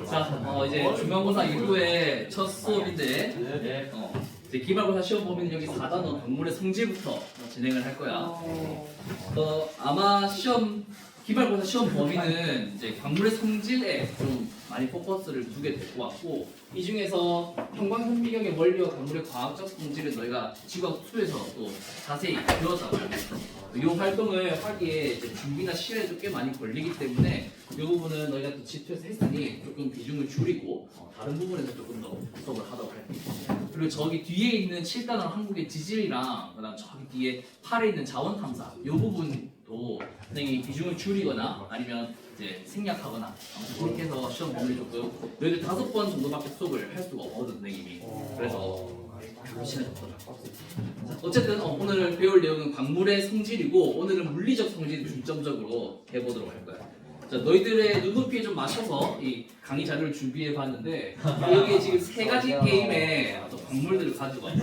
자, 이제 중간고사 이후에 첫 수업인데, 이제 기말고사 시험 범위는 여기 4단원 광물의 성질부터 진행을 할 거야. 아마 기말고사 시험 범위는 이제 광물의 성질에 좀 많이 포커스를 두게 될 것 같고, 이 중에서 형광현미경의 원리와 광물의 과학적 성질은 너희가 지구학 2에서 또 자세히 배웠다고 알고 있어. 이 활동을 하기에 이제 준비나 시간이 꽤 많이 걸리기 때문에 이 부분은 너희가 또 G2에서 했으니 조금 비중을 줄이고 다른 부분에서 조금 더 수업을 하도록 할게. 그리고 저기 뒤에 있는 7단원 한국의 지질이랑 그다음 저기 뒤에 8에 있는 자원탐사 이 부분도 선생님이 비중을 줄이거나 아니면 이제 생략하거나 그렇게 해서 시험 범위를 조금 너희들 5번 정도밖에 수업을 할 수가 없거든 선생님이. 그래서 시간이 없더라고. 어쨌든 오늘 배울 내용은 광물의 성질이고 오늘은 물리적 성질을 중점적으로 해보도록 할 거야. 자, 너희들의 눈높이에 좀 맞춰서 이 강의 자료를 준비해 봤는데 여기에 지금 3가지 게임의 어떤 광물들을 가지고 왔어.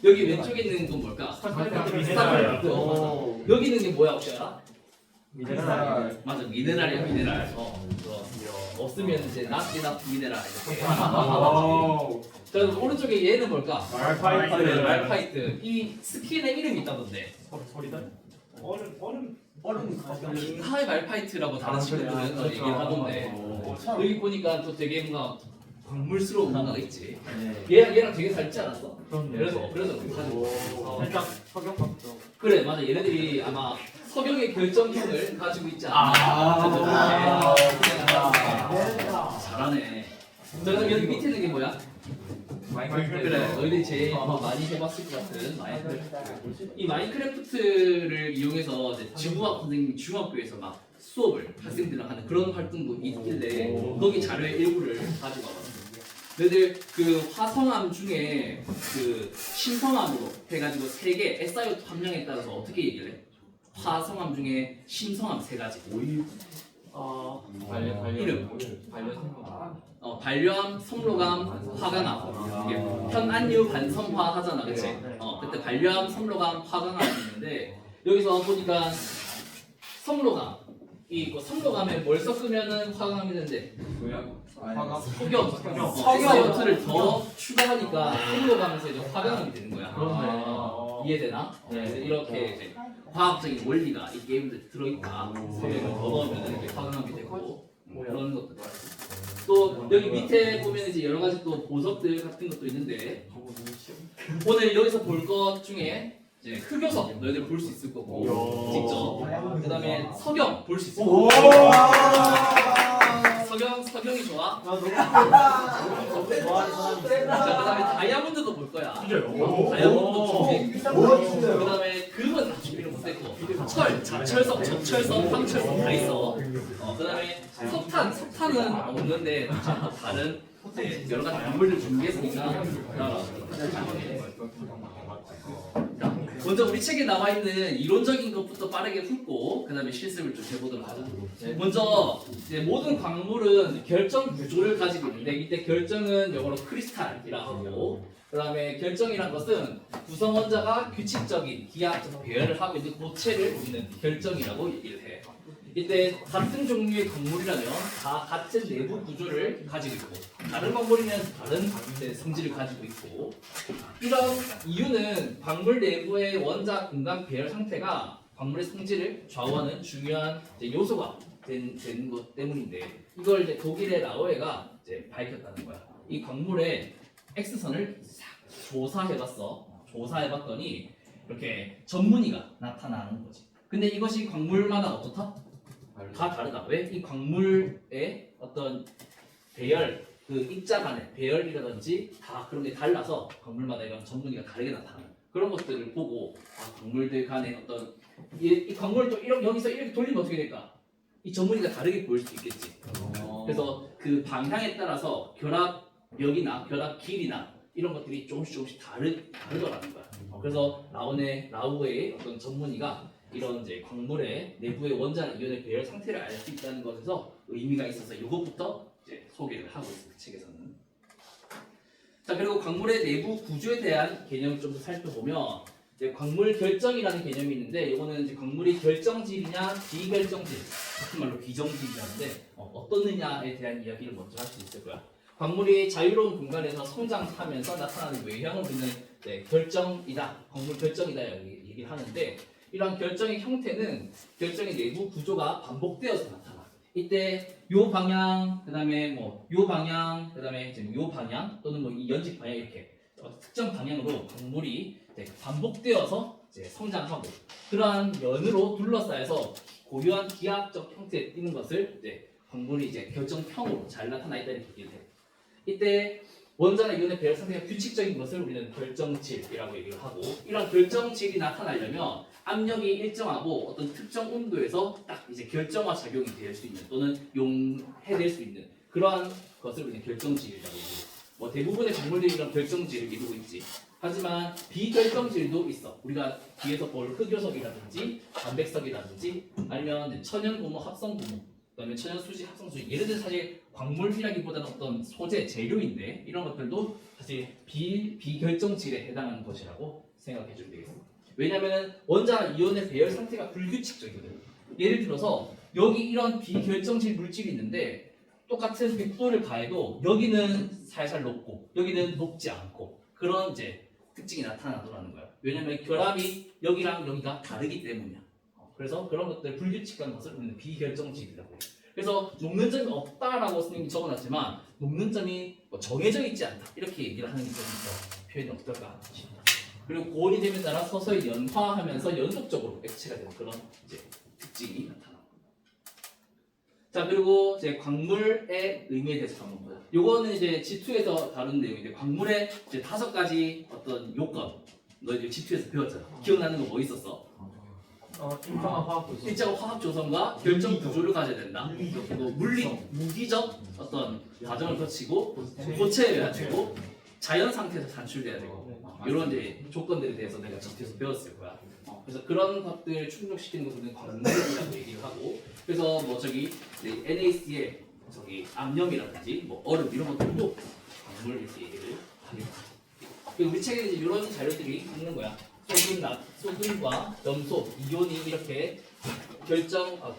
여기 왼쪽에 있는 건 뭘까? 스타크래프트. 여기 있는 게 뭐야 혹시 알아? 미네랄. 맞아, 미네랄이야 미네랄. 없으면 이제 not 미네랄 이렇게. 자, 오른쪽에 얘는 뭘까? 말파이트. 말파이트. 이 스킨의 이름이 있다던데. 얼음. 빙하의 말파이트라고 다른 친구들은 얘기를 하던데. 여기 보니까 또 되게 뭔가 광물스러운 뭔가가 있지. 얘랑 되게 닮지 않았어? 그래서 그렇게 가지고. 살짝 석영 같죠. 그래, 맞아. 얘네들이 아마 석영의 결정형을 가지고 있지 않나. 잘하네. 자, 그럼 여기 밑에 있는 게 뭐야? 그래, 너희들이 제일 아마 많이 해봤을 것 같은 마인크래프트. 이 마인크래프트를 이용해서 이제 지구학 선생님이 중학교에서 막 수업을 학생들이랑 하는 그런 활동도 있길래 거기 자료의 일부를 가지고 와봤어. 너희들 그 화성암 중에 그 심성암으로 해가지고 3개 SiO2 함량에 따라서 어떻게 얘기를 해? 화성암 중에 심성암 3가지. 이름. 반려암, 섬로감, 화강암. 이게 현안유 반성화 하잖아, 그치? 그때 반려암, 섬로감, 화강암이 있는데 여기서 보니까 섬로감. 이 섬로감에 뭘 섞으면은 화강암이 되는데 석영. SiO2를 더 추가하니까 섬로감에서 이제 화강암이 되는 거야. 이해되나? 그래서 이렇게 이제 과학적인 원리가 이 게임들에 들어있다. 석영을 더 넣으면 이렇게 화강암이 되고 그런 것도 또 여기 밑에 보면 이제 여러 가지 또 보석들 같은 것도 있는데 오늘 여기서 볼 것 중에 이제 흑요석 너희들 볼 수 있을 거고 직접 그다음에 석영 볼 수 있을 거고 석영이 좋아? 자, 그다음에 다이아몬드도 볼 거야. 다이아몬드도 준비. 그다음에 금은 다 준비를 못했고 자철석, 저철석, 황철석 다 있어. 그다음에 석탄은 없는데 다른 여러 가지 광물들 준비했으니까. 먼저 우리 책에 나와 있는 이론적인 것부터 빠르게 훑고 그다음에 실습을 좀 해보도록 하죠. 먼저 이제 모든 광물은 결정 구조를 가지고 있는데 이때 결정은 영어로 크리스탈이라고 하고 그다음에 결정이란 것은 구성 원자가 규칙적인 기하학적 배열을 하고 있는 고체를 우리는 결정이라고 얘기를 해. 이때 같은 종류의 광물이라면 다 같은 내부 구조를 가지고 있고 다른 광물이면 다른 성질을 가지고 있고 이런 이유는 광물 내부의 원자 공간 배열 상태가 광물의 성질을 좌우하는 중요한 요소가 된 것 때문인데 이걸 이제 독일의 라오에가 이제 밝혔다는 거야. 이 광물의 X선을 싹 조사해봤어. 조사해봤더니 이렇게 전무늬가 나타나는 거지. 근데 이것이 광물마다 어떻다? 다 다르다. 왜? 이 광물의 어떤 배열, 그 입자 간의 배열이라든지 다 그런 게 달라서 광물마다 이런 전무늬가 다르게 나타나는 그런 것들을 보고 광물들 간의 어떤 이 광물을 또 이렇게 여기서 이렇게 돌리면 어떻게 될까? 이 전무늬가 다르게 보일 수 있겠지. 그래서 그 방향에 따라서 결합력이나 결합 길이나 이런 것들이 조금씩 다르더라는 거야. 그래서 라우의 어떤 전무늬가 이런 이제 광물의 내부의 원자나 이온의 배열 상태를 알 수 있다는 것에서 의미가 있어서 이것부터 이제 소개를 하고 있습니다. 책에서는. 자, 그리고 광물의 내부 구조에 대한 개념을 좀 더 살펴보면 이제 광물 결정이라는 개념이 있는데 이거는 이제 광물이 결정질이냐 비결정질, 같은 말로 비정질이라는데 어떻느냐에 대한 이야기를 먼저 할 수 있을 거야. 광물이 자유로운 공간에서 성장하면서 나타나는 외형을 우리는 결정이다, 광물 결정이다 얘기를 하는데 이러한 결정의 형태는 결정의 내부 구조가 반복되어서 나타나. 이때 요 방향, 그다음에 뭐 요 방향, 그다음에 이제 요 방향 또는 뭐 이 연직 방향 이렇게 특정 방향으로 광물이 반복되어서 이제 성장하고 그러한 면으로 둘러싸여서 고유한 기하학적 형태에 띄는 것을 이제 광물이 이제 결정형으로 잘 나타나 있다 이렇게 얘기를 해요. 이때 원자나 이온의 배열 상태가 규칙적인 것을 우리는 결정질이라고 얘기를 하고 이런 결정질이 나타나려면 압력이 일정하고 어떤 특정 온도에서 딱 이제 결정화 작용이 될 수 있는 또는 용해낼 수 있는 그러한 것을 우리는 결정질이라고 얘기해요. 뭐 대부분의 작물들이 이런 결정질을 이루고 있지. 하지만 비결정질도 있어. 우리가 뒤에서 볼 흑요석이라든지 단백석이라든지 아니면 천연 고무, 합성 고무, 그다음에 천연 수지, 합성 수지. 얘네들 사실 광물이라기보다는 어떤 소재, 재료인데 이런 것들도 사실 비결정질에 해당하는 것이라고 생각해 주면 되겠습니다. 왜냐하면 원자나 이온의 배열 상태가 불규칙적이거든요. 예를 들어서 여기 이런 비결정질 물질이 있는데 똑같은 100도를 가해도 여기는 살살 높고 여기는 높지 않고 그런 이제 특징이 나타나더라는 거예요. 왜냐하면 결합이 여기랑 여기가 다르기 때문이야. 그래서 그런 것들 불규칙한 것을 우리는 비결정질이라고 해요. 그래서 녹는 점이 없다라고 선생님이 적어놨지만 녹는 점이 뭐 정해져 있지 않다 이렇게 얘기를 하는 게 좀 더 표현이 어떨까 싶다. 그리고 고온이 되면 따라 서서히 연화하면서 연속적으로 액체가 되는 그런 이제 특징이 나타납니다. 자 그리고 이제 광물의 의미에 대해서 한번 보자. 요거는 이제 G2에서 다룬 내용인데 광물의 이제 5가지 어떤 요건 너희들 G2에서 배웠잖아. 기억나는 거 뭐 있었어? 일정한 화학 구조. 일정 화학 조성과 결정 구조를 가져야 된다. 그리고 무기적 어떤 과정을 거치고 고체해야 되고 자연 상태에서 산출돼야 되고 이런 이제 조건들에 대해서 내가 G2에서 배웠을 거야. 그래서 그런 것들을 충족시키는 것을 광물이라고 얘기를 하고 그래서 뭐 저기 NaCl 저기 암염이라든지 뭐 얼음 이런 것들도 광물 이렇게 얘기를 하겠다. 그리고 우리 책에 이제 이런 자료들이 있는 거야. 소금과 염소, 이온이 이렇게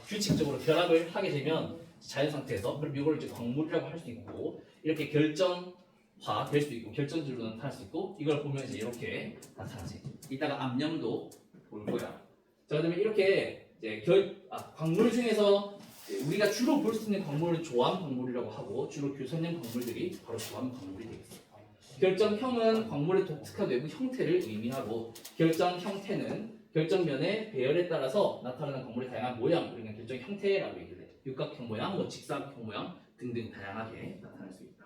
규칙적으로 결합을 하게 되면 자연 상태에서 그럼 이걸 이제 광물이라고 할 수 있고 이렇게 결정화 될 수 있고 결정질로 나타날 수 있고 이걸 보면 이제 이렇게 나타나지. 이따가 암염도 볼 거야. 자 그다음에 이렇게 이제 광물 중에서 우리가 주로 볼 수 있는 광물을 조암 광물이라고 하고 주로 교선형 광물들이 바로 조암 광물이 되겠습니다. 결정형은 광물의 독특한 외부 형태를 의미하고 결정 형태는 결정면의 배열에 따라서 나타나는 광물의 다양한 모양, 우리가 결정 형태라고 얘기를 해. 육각형 모양, 뭐 직사각형 모양 등등 다양하게 나타날 수 있다.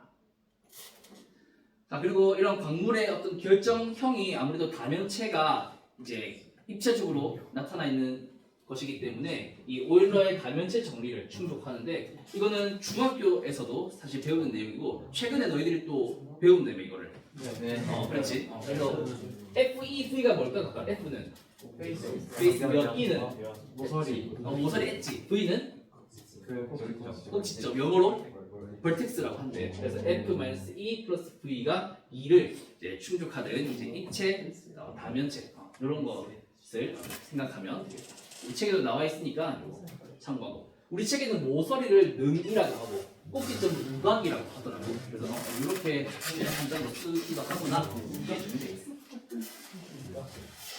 자 그리고 이런 광물의 어떤 결정형이 아무래도 다면체가 이제 입체적으로 나타나 있는 것이기 때문에 이 오일러의 다면체 정리를 충족하는데 이거는 중학교에서도 사실 배우는 내용이고 최근에 너희들이 또 배운다며 이거를. 네. 그렇지. 그래서 FEV가 뭘까 각각? F는 페이스면 E는 모서리. 모서리 엣지, V는 꼭지점. 영어로 vertex라고 한대. 그래서 F-E 플러스 V가 2를 이제 충족하는 이제 입체 다면체 이런 것을 생각하면 되겠다. 우리 책에도 나와 있으니까 참고하고 우리 책에는 모서리를 능이라고 하고 꼭지점을 우각이라고 하더라고. 그래서 이렇게 한장으로 쓰기도 하거나 이렇게 주면 되겠어.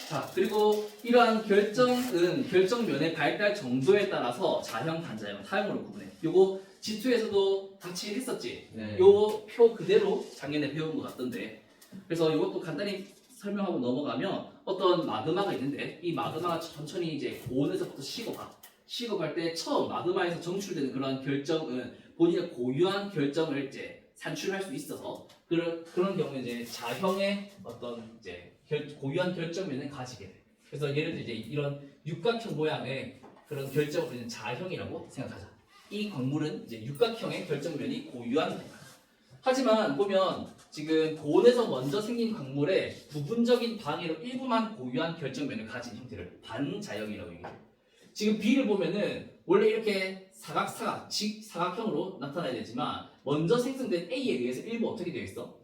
자 그리고 이러한 결정은 결정면의 발달 정도에 따라서 자형, 단자형, 타형으로 구분해. 요거 G2에서도 같이 했었지. 네. 요 표 그대로 작년에 배운 것 같던데. 그래서 이것도 간단히 설명하고 넘어가면 어떤 마그마가 있는데 이 마그마가 천천히 이제 고온에서부터 식어갈 때 처음 마그마에서 정출되는 그런 결정은 본인의 고유한 결정을 이제 산출할 수 있어서 그런 경우에 이제 자형의 어떤 이제 고유한 결정면을 가지게 돼. 그래서 예를 들어 이제 이런 육각형 모양의 그런 결정을 우리는 자형이라고 생각하자. 이 광물은 이제 육각형의 결정면이 고유한 거야. 하지만 보면 지금 고온에서 먼저 생긴 광물의 부분적인 방해로 일부만 고유한 결정면을 가진 형태를 반자형이라고 얘기해요. 지금 B를 보면은 원래 이렇게 사각형으로 나타나야 되지만 먼저 생성된 A에 의해서 일부 어떻게 되어 있어?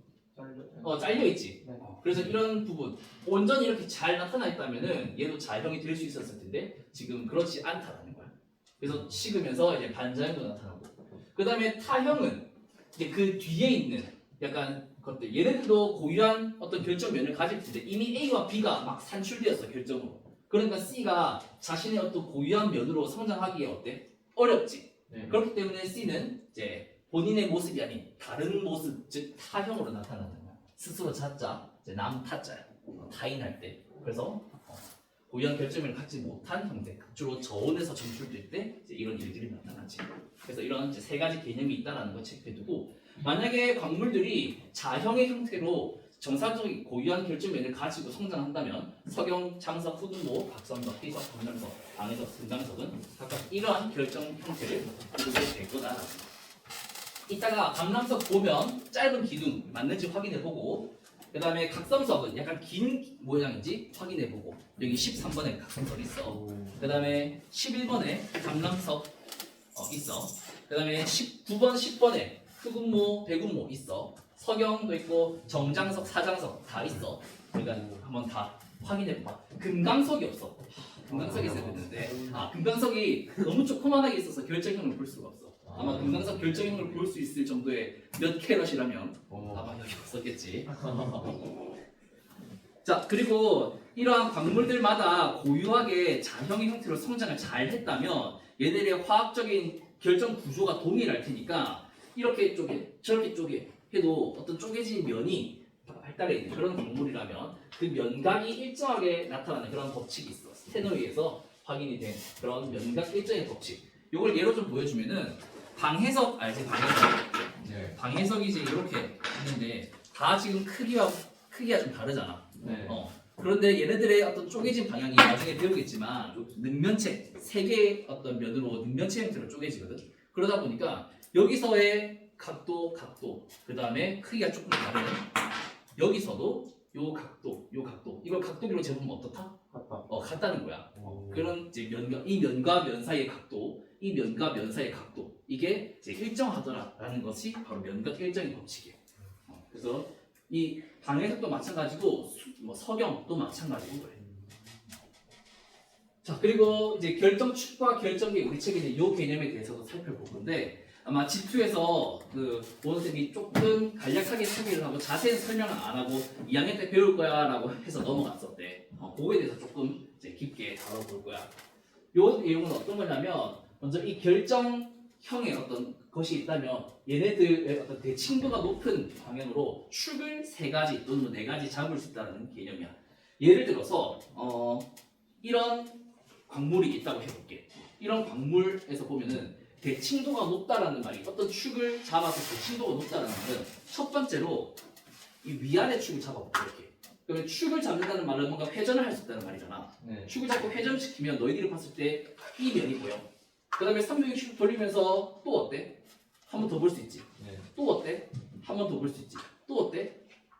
잘려 있지. 네. 그래서 이런 부분 온전히 이렇게 잘 나타나 있다면은 얘도 자형이 될 수 있었을 텐데 지금 그렇지 않다라는 거야. 그래서 식으면서 이제 반자형도 나타나고. 그다음에 타형은 이제 그 뒤에 있는 약간 것들. 얘네들도 고유한 어떤 결정면을 가질 텐데 이미 A와 B가 막 산출되었어 결정으로. 그러니까 C가 자신의 어떤 고유한 면으로 성장하기에 어때? 어렵지. 네. 그렇기 때문에 C는 이제 본인의 모습이 아닌 다른 모습, 즉 타형으로 나타나는 거야. 스스로 자자, 이제 남 타자야. 타인할 때. 그래서 고유한 결정을 갖지 못한 형태, 주로 저온에서 점출될 때 이제 이런 일들이 나타나지. 그래서 이런 이제 세 가지 개념이 있다라는 걸 체크해두고, 만약에 광물들이 자형의 형태로 정상적인 고유한 결정면을 가지고 성장한다면 석영, 창석, 후등모, 박성석, 희석, 강남석, 방해석, 금강석은 각각 이러한 결정 형태를 가지게 될 거다. 이따가 강남석 보면 짧은 기둥 맞는지 확인해보고, 그 다음에 각성석은 약간 긴 모양인지 확인해보고, 여기 13번에 각성석 있어. 그 다음에 11번에 강남석 있어. 그 다음에 19번, 10번에 흑운모, 백운모 있어. 석영도 있고 정장석, 사장석 다 있어. 그러니까 한번 다 확인해봐. 금강석이 없어. 금강석이 있어야 되는데 금강석이 너무 조그만하게 있어서 결정형을 볼 수가 없어. 아마 금강석 결정형을 볼 수 있을 정도의 몇 캐럿이라면 아마 여기 없었겠지. 자, 그리고 이러한 광물들마다 고유하게 자형의 형태로 성장을 잘 했다면 얘들의 화학적인 결정 구조가 동일할 테니까 이렇게 쪼개, 저렇게 쪼개 해도 어떤 쪼개진 면이 발달해 있는 그런 광물이라면 그 면각이 일정하게 나타나는 그런 법칙이 있어. 스테노이에서 확인이 된 그런 면각 일정의 법칙. 이걸 예로 좀 보여주면은 방해석 알지? 방해석. 네. 방해석이 이제 이렇게 있는데 다 지금 크기가 좀 다르잖아. 네. 그런데 얘네들의 어떤 쪼개진 방향이 나중에 배우겠지만 능면체 세 개의 어떤 면으로 능면체 형태로 쪼개지거든. 그러다 보니까 여기서의 각도, 그 다음에 크기가 조금 다른 여기서도 요 각도, 이걸 각도기로 재보면 어떻다? 같다는 거야. 그런 이제 이 면과 면 사이의 각도, 이 면과 면 사이의 각도 이게 이제 일정하더라라는 것이 바로 면각 일정의 법칙이에요. 그래서 이 방해석도 마찬가지고 석영도 마찬가지고 그래. 자, 그리고 이제 결정축과 결정계 우리 책에 이제 요 개념에 대해서도 살펴볼 건데 아마 G2에서 그 원쌤이 조금 간략하게 소개를 하고 자세히 설명을 안 하고 2학년 때 배울 거야라고 해서 넘어갔었대. 그거에 대해서 조금 이제 깊게 다뤄볼 거야. 요 내용은 어떤 거냐면 먼저 이 결정형의 어떤 것이 있다면 얘네들의 어떤 대칭도가 높은 방향으로 축을 3가지 또는 4가지 잡을 수 있다는 개념이야. 예를 들어서 이런 광물이 있다고 해볼게. 이런 광물에서 보면은 대칭도가 높다라는 말이 어떤 축을 잡아서 대칭도가 높다라는 말은 첫 번째로 이 위아래 축을 잡아볼게. 이렇게. 그러면 축을 잡는다는 말은 뭔가 회전을 할 수 있다는 말이잖아. 네. 축을 잡고 회전시키면 너희들이 봤을 때 이 면이 보여. 그 다음에 360도 돌리면서 또 어때? 한 번 더 볼 수 있지. 네. 또 어때? 한 번 더 볼 수 있지. 또 어때?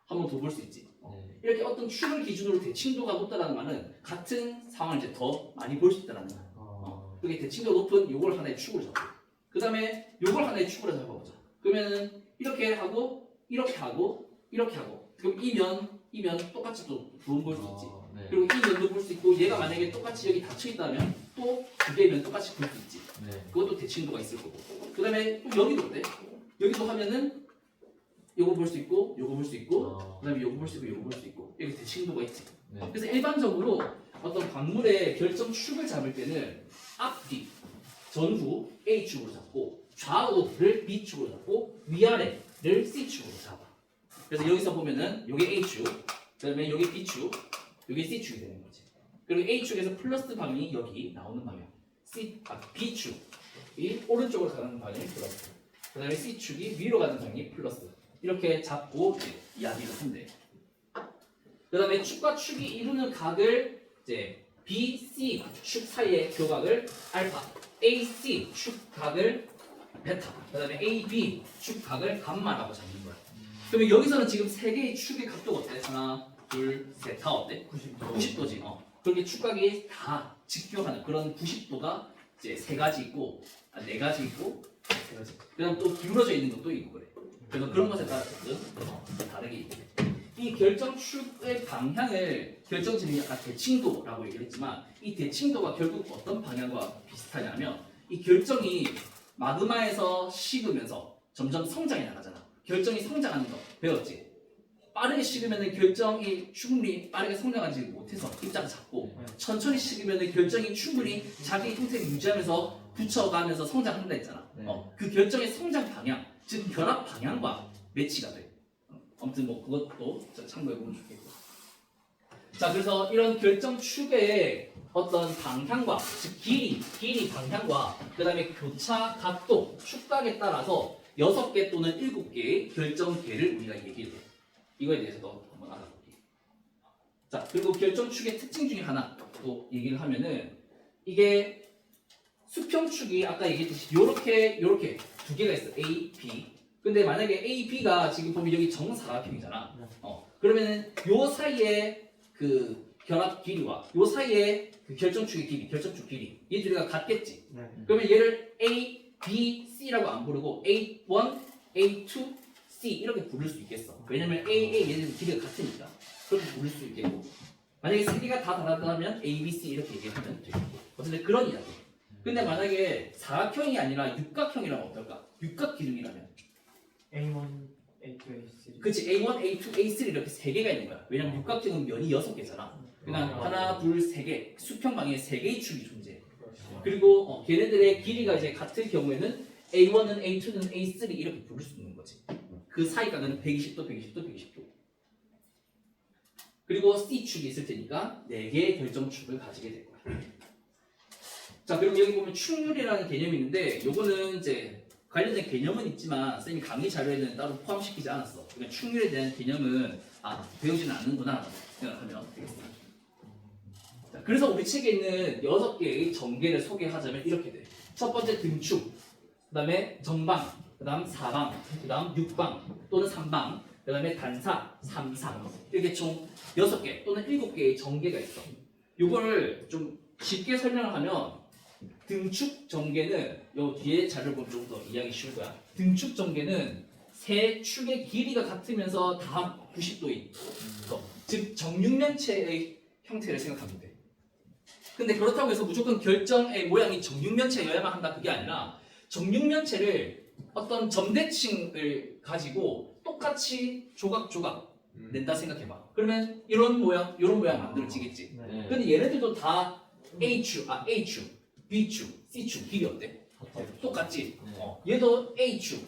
한 번 더 볼 수 있지. 네. 이렇게 어떤 축을 기준으로 대칭도가 높다는 말은 같은 상황을 이제 더 많이 볼 수 있다는 거야. 그게 대칭도 높은 요걸 하나의 축으로 잡고 그 다음에 요걸 하나의 축으로 잡아보자. 그러면은 이렇게 하고 이렇게 하고 이렇게 하고 그럼 이 면 똑같이 또 두 번 볼 수 있지. 네. 그리고 이 면도 볼 수 있고 얘가 만약에 똑같이 여기 닫혀 있다면 또 두 개의 면 똑같이 볼 수 있지. 네. 그것도 대칭도가 있을 거고. 그 다음에 또 여기도 어때? 여기도 하면은 요거 볼 수 있고 요거 볼 수 있고 그 다음에 요거 볼 수 있고 요거 볼 수 있고 여기 대칭도가 있지. 네. 그래서 일반적으로 어떤 광물의 결정축을 잡을 때는 앞뒤, 전후 A축으로 잡고 좌우를 B축으로 잡고 위아래를 C축으로 잡아. 그래서 여기서 보면은 요게 A축, 그 다음에 요게 B축, 요게 C축이 되는 거지. 그리고 A축에서 플러스 방향이 여기 나오는 방향, B축이 오른쪽으로 가는 방향이 플러스, 그 다음에 C축이 위로 가는 방향이 플러스. 이렇게 잡고 이야기를 한대. 그 다음에 축과 축이 이루는 각을 이제 B, C 축 사이의 교각을 알파, AC 축 각을 베타, 그 다음에 AB 축 각을 감마라고 잡는 거야. 그러면 여기서는 지금 3개의 축의 각도가 어때? 하나, 둘, 셋, 다 어때? 90도지. 그렇게 축각이 다 직교하는 그런 90도가 이제 3가지 있고, 4가지 있고, 3가지. 그다음 또 기울어져 있는 것도 있고 그래. 그래서 그런 것에 따라 조금 다르게 얘기해요. 이 결정축의 방향을 결정지는 약간 대칭도라고 얘기를 했지만 이 대칭도가 결국 어떤 방향과 비슷하냐면 이 결정이 마그마에서 식으면서 점점 성장해 나가잖아. 결정이 성장하는 거 배웠지? 빠르게 식으면 결정이 충분히 빠르게 성장하지 못해서 입자가 작고 천천히 식으면 결정이 충분히 자기 형태를 유지하면서 붙여가면서 성장한다 했잖아. 그 결정의 성장 방향, 즉 결합 방향과 매치가 돼. 아무튼 뭐 그것도 참고해 보면 좋겠고. 자, 그래서 이런 결정축의 어떤 방향과 즉 길이 방향과 그다음에 교차 각도, 축각에 따라서 6개 또는 7개의 결정계를 우리가 얘기해 줘. 이거에 대해서도 한번 알아볼게요. 자, 그리고 결정축의 특징 중에 하나 또 얘기를 하면은 이게 수평축이 아까 얘기했듯이 요렇게 두 개가 있어. A, B. 근데 만약에 A, B가 지금 보면 여기 정사각형이잖아. 그러면은 요 사이에 그 결합 길이와 요 사이에 그 결정축의 길이, 결정축 길이 얘 둘이가 같겠지. 그러면 얘를 A, B, C라고 안 부르고 A1, A2, C 이렇게 부를 수 있겠어. 왜냐면 A, 얘네들 길이가 같으니까 그렇게 부를 수 있겠고. 만약에 세 개가 다 다르다면 A, B, C 이렇게 얘기하면 되겠고. 어쨌든 그런 이야기. 근데 만약에 사각형이 아니라 육각형이라면 어떨까? 육각 기둥이라면. A1, A2, A3. 그치, A1, A2, A3 이렇게 세 개가 있는 거야. 왜냐면 육각형은 면이 6개잖아. 그러니까 하나, 둘, 세 개, 수평방에 3개의 축이 존재해. 그리고 걔네들의 길이가 이제 같을 경우에는 A1은 A2는 A3 이렇게 부를 수 있는 거지. 그 사이각은 120도, 120도, 120도. 그리고 C축이 있을 테니까 4개의 결정축을 가지게 될 거야. 자, 그리고 여기 보면 축률이라는 개념이 있는데 요거는 이제 관련된 개념은 있지만 선생님이 강의 자료에는 따로 포함시키지 않았어. 그러니까 축률에 대한 개념은 배우지는 않는구나 생각하면 되겠습니다. 자, 그래서 우리 책에 있는 6개의 전개를 소개하자면 이렇게 돼. 첫 번째 등축, 그 다음에 정방, 그 다음 사방, 그 다음 육방 또는 삼방, 그 다음에 단사, 삼상 이렇게 총 6개 또는 7개의 전개가 있어. 요거를 좀 쉽게 설명을 하면 등축 전개는 요 뒤에 자료를 보면 좀 더 이해하기 쉬울 거야. 등축 전개는 세 축의 길이가 같으면서 다 90도인 거. 즉 정육면체의 형태를 생각하면 돼. 근데 그렇다고 해서 무조건 결정의 모양이 정육면체여야만 한다 그게 아니라 정육면체를 어떤 점대칭을 가지고 똑같이 조각조각 낸다 생각해봐. 그러면 이런 모양 만들어지겠지. 근데 얘네들도 다 A축, B축, C축 길이 어때? 똑같지? 얘도 A축,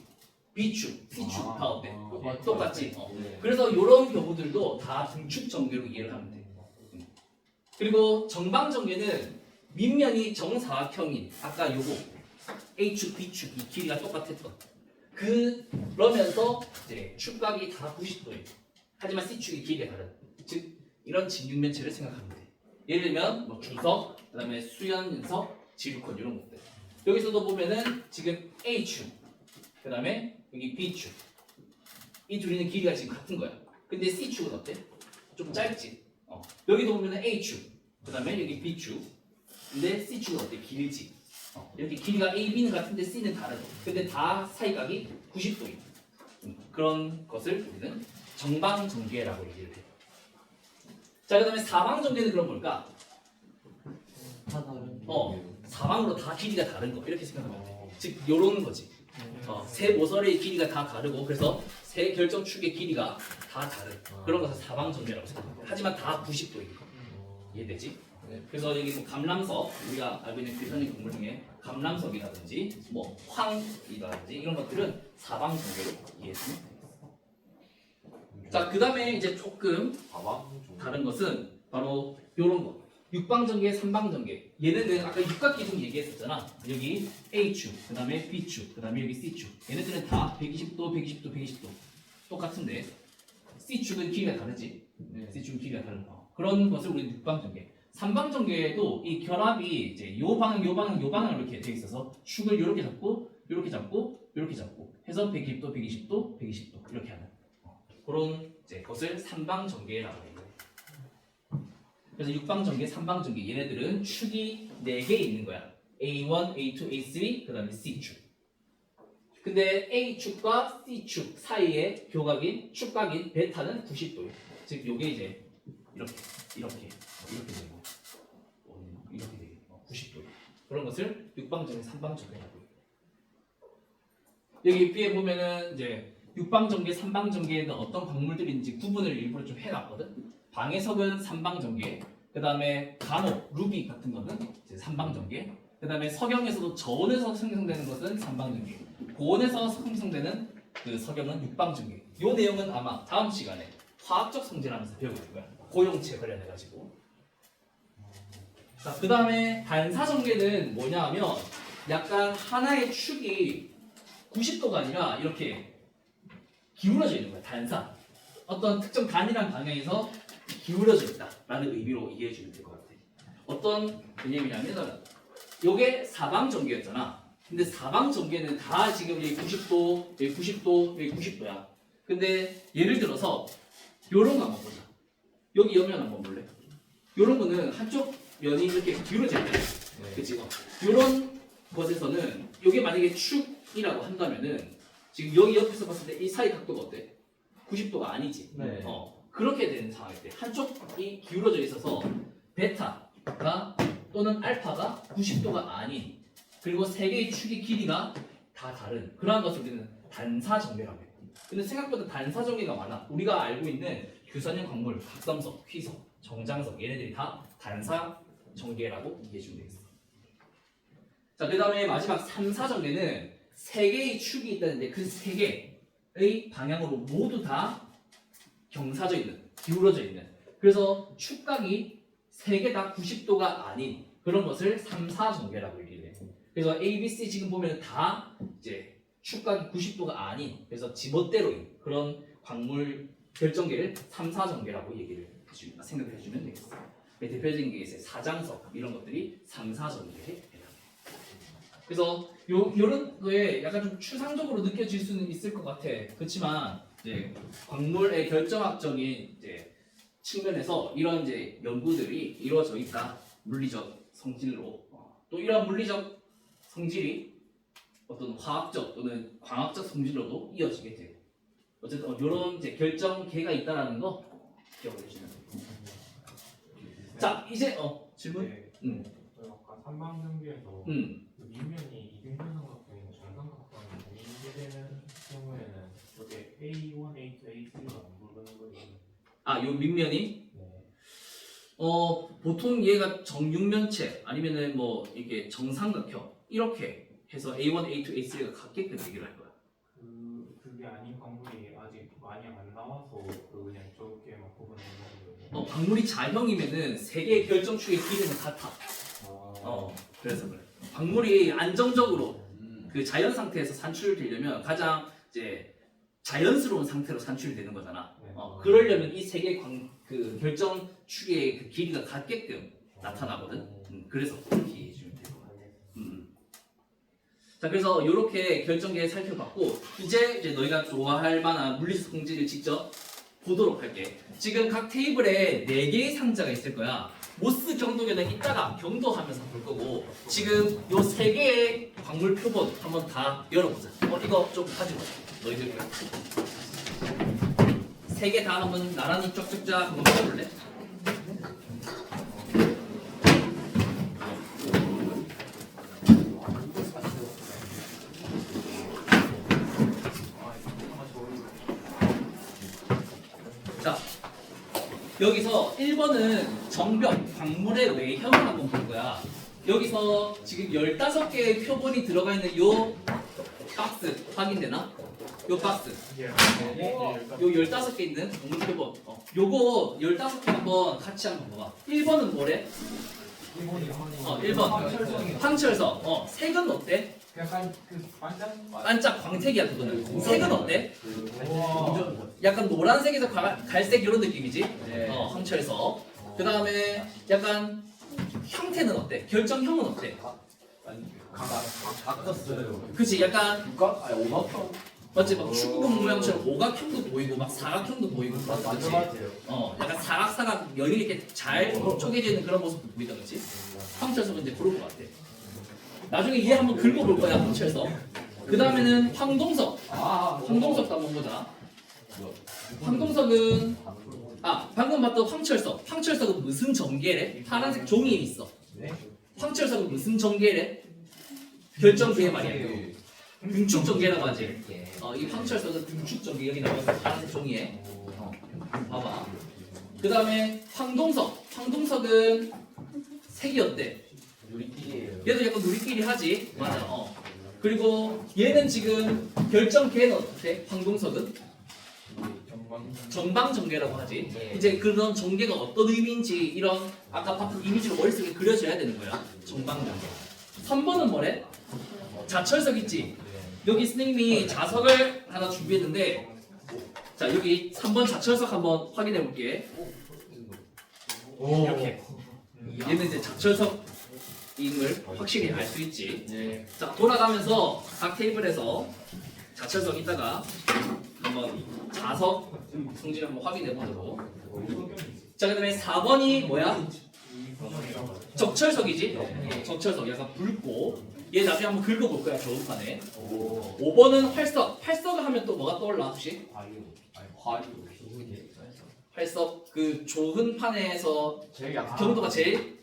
B축, C축 다 어때? 똑같지? 그래서 이런 경우들도 다 등축 전개로 이해를 하면 돼. 그리고 정방 전개는 밑면이 정사각형인 아까 요거 A축, B축 이 길이가 똑같았던 그러면서 이제 축각이 다 90도예요. 하지만 C축의 길이가 다른 즉 이런 진육면체를 생각하면 돼. 예를 들면 뭐 주석, 그 다음에 수연석, 지루콘 이런 것들. 여기서도 보면은 지금 A축, 그 다음에 여기 B축 이 둘이는 길이가 지금 같은 거야. 근데 C축은 어때? 좀 짧지? 여기도 보면은 A축, 그 다음에 여기 B축 근데 C축은 어때? 길지? 이렇게 길이가 A, B는 같은데 C는 다르죠. 근데 다 사이각이 90도인 그런 것을 우리는 정방전개라고 얘기를 해요. 자, 그 다음에 사방전개는 그럼 뭘까? 다 다른. 사방으로 다 길이가 다른 거 이렇게 생각하면 돼. 즉 요런 거지. 세 모서리의 길이가 다 다르고 그래서 세 결정축의 길이가 다 다른 그런 것을 사방전개라고 생각합니다. 하지만 다 90도인 거 이해되지? 그래서 여기 뭐 감람석 우리가 알고 있는 교선의 건물 중에 감람석이라든지 뭐 황이라든지 이런 것들은 사방전개로 이해했으면 되겠습니다. 자, 그 다음에 이제 조금 다른 것은 바로 요런 거. 육방전개, 삼방전개. 얘네들은 아까 육각기둥 얘기했었잖아. 여기 A축, 그 다음에 B축, 그 다음에 여기 C축. 얘네들은 다 120도, 120도, 120도 똑같은데 C축은 길이가 다르지. C축은 길이가 다른 거. 그런 것을 우리는 육방전개. 삼방전개에도 이 결합이 이제 요 방향, 요 방향, 요 방향으로 이렇게 돼 있어서 축을 요렇게 잡고, 요렇게 잡고, 요렇게 잡고 해서 120도, 120도, 120도 이렇게 하는 그런 이제 것을 삼방전개라고 해요. 그래서 육방전개, 삼방전개 얘네들은 축이 4개 있는 거야. A1, A2, A3, 그 다음에 C축. 근데 A축과 C축 사이의 교각인 축각인 베타는 90도예요. 즉 요게 이제 이렇게 되고 이렇게 되고 90도예요. 그런 것을 육방정계, 삼방정계라고 해요. 여기 B에 보면은 이제 육방정계, 삼방정계에는 어떤 광물들인지 구분을 일부러 좀 해놨거든. 방해석은 삼방정계, 그 다음에 간혹, 루비 같은 거는 이제 삼방정계, 그 다음에 석영에서도 저온에서 생성되는 것은 삼방정계, 고온에서 생성되는 그 석영은 육방정계. 이 내용은 아마 다음 시간에 화학적 성질하면서 배우게 될 거야. 고용체 관련해가지고. 자, 그 다음에 반사정계는 뭐냐 하면 약간 하나의 축이 90도가 아니라 이렇게 기울어져 있는 거야. 단사. 어떤 특정 단일한 방향에서 기울어져 있다라는 의미로 이해해 주면 될 것 같아. 어떤 개념이냐면 요게 사방전개였잖아. 근데 사방전개는 다 지금 여기 90도, 여기 90도, 여기 90도야. 근데 예를 들어서 요런 거 한번 보자. 여기 옆면 한번 볼래? 요런 거는 한쪽 면이 이렇게 기울어져 있네. 그치? 요런 것에서는 요게 만약에 축이라고 한다면은 지금 여기 옆에서 봤을 때 이 사이 각도가 어때? 90도가 아니지. 네. 그렇게 되는 상황일 때 한쪽이 기울어져 있어서 베타가 또는 알파가 90도가 아닌, 그리고 세 개의 축의 길이가 다 다른 그러한 것을 우리는 단사정계라고 해요. 근데 생각보다 단사정계가 많아. 우리가 알고 있는 규선형 광물, 각성석, 휘석, 정장석 얘네들이 다 단사정계라고 이해해 주면 되겠어. 자, 그 다음에 마지막 3사정계는 세 개의 축이 있다는데 그 세 개의 방향으로 모두 다 경사져 있는, 기울어져 있는, 그래서 축각이 세 개 다 90도가 아닌 그런 것을 3사정계라고 얘기해요. 그래서 A, B, C 지금 보면 다 이제 축각이 90도가 아닌, 그래서 지멋대로인 그런 광물 결정계를 3사정계라고 얘기를 해줍니다. 생각해 주면 되겠습니다. 대표적인 게 이제 사장석 이런 것들이 3사정계에 해당해요. 그래서 요런 거에 약간 좀 추상적으로 느껴질 수는 있을 것 같아. 그렇지만 이제 광물의 결정학적인 이제 측면에서 이런 이제 연구들이 이루어져 있다. 물리적 성질로 또 이런 물리적 성질이 어떤 화학적 또는 광학적 성질로도 이어지게 돼요. 어쨌든 이런 이제 결정계가 있다라는 거 기억해 주시면 돼요. 자, 이제 질문. 네, 아까 삼방전기에서 밑면이 이등변삼각형이나 정삼각형이 아니게 되는 경우에는 이렇게 A1, A2, A3가 안 부르는 거예요. 아, 요 밑면이 네. 보통 얘가 정육면체 아니면은 뭐 이게 정삼각형 이렇게 해서 A1, A2, A3가 같게끔 얘기를 할 거야. 그게 아닌 광물이 아직 많이 안 나와서 그냥 저렇게 막 구분하는 거예요. 광물이 자형이면은 세 개의 결정축의 길이는 같아. 아, 그래서 그래. 광물이 안정적으로 그 자연 상태에서 산출되려면 가장 이제 자연스러운 상태로 산출이 되는 거잖아. 네. 그러려면 이 세 개의 그 결정축의 그 길이가 같게끔 나타나거든. 그래서 그렇게 이해해 주면 될 것 같아. 자, 그래서 이렇게 결정계 살펴봤고 이제 너희가 좋아할 만한 물리적 성질을 직접 보도록 할게. 지금 각 테이블에 4개의 상자가 있을 거야. 모스 경도계는 이따가 경도하면서 볼 거고 지금 요 3개의 광물 표본 한번 다 열어보자. 이거 좀 가지고 와. 너희들 3개 다 한번 나란히 쫙쫙쫙 한번 펴볼래? 자, 여기서 1번은 정벽, 광물의 외형을 한번 볼 거야. 여기서 지금 15개의 표본이 들어가 있는 요 박스 확인되나? 요 박스. 요 15개 있는 광물 표본. 요거 15개 한번 같이 한번 봐봐. 1번은 뭐래? 1번. 황철석. 색은 어때? 약간 그 반짝 광택이야 그거는. 색은 어때? 약간 노란색에서 갈색 이런 느낌이지? 황철석. 그 다음에 약간 형태는 어때? 결정형은 어때? 그치? 약간 맞지? 막 축구공 모양처럼 오각형도 보이고 막 사각형도 보이고 그렇지? 약간 사각사각 면이 이렇게 잘 쪼개져 있는 그런 모습도 보이다 그렇지? 황철석은 이제 그런 것 같아. 나중에 얘 한번 긁어볼 거야 황철석. 그 다음에는 황동석. 황동석도 한번 보자. 황동석은 방금 봤던 황철석. 황철석은 무슨 전개래? 파란색 종이에 있어. 황철석은 무슨 전개래? 결정부의 말이야. 등축 전개라고 하지. 이 황철석은 등축 전개 여기 나와서 파란색 종이에. 봐봐. 그 다음에 황동석. 황동석은 색이 어때? 얘도 약간 누리끼리 하지. 맞아. 그리고 얘는 지금 결정계는 어때? 황동석은 전방 전개라고 하지. 이제 그런 전개가 어떤 의미인지 이런 아까 봤던 이미지로 머릿속에 그려져야 되는 거야. 전방 전개. 3번은 뭐래? 자철석 있지. 여기 선생님이 자석을 하나 준비했는데, 자 여기 3번 자철석 한번 확인해 볼게. 이렇게. 얘는 이제 자철석임을 확실히 알 수 있지. 자 돌아가면서 각 테이블에서 자철석 있다가 한번 자석 성질 한번 확인해 보도록. 자 그다음에 4번이 뭐야? 적철석이지? 적철석 약간 붉고 얘 나중에 한번 긁어볼 거야 저음판에. 5번은 활석. 활석을 하면 또 뭐가 떠올라 혹시? 활석 그 조흔판에서 경도가 제일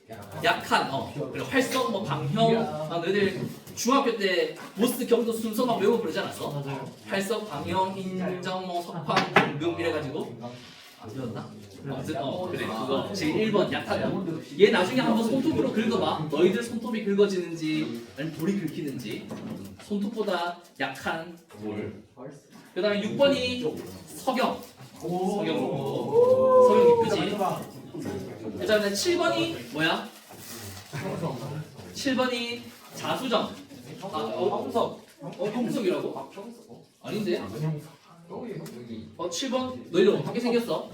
약한 그리고 활석 뭐 방형 너희들 중학교 때 보스 경도 순서 막 외우고 그러지 않았어? 맞아요. 활석 방형 인정 뭐 석판 공금 이래가지고 안 배웠나? 그래 그거 제일 1번 약하다. 얘 나중에 한번 손톱으로 긁어봐. 너희들 손톱이 긁어지는지 아니면 돌이 긁히는지. 손톱보다 약한 돌. 그 다음에 6번이 석영. 석영 이쁘지? 그 다음에 7번이 뭐야? 7번이 자수정. 형석. 형석이라고? 아닌데? 7번? 너희들 어떻게 생겼어?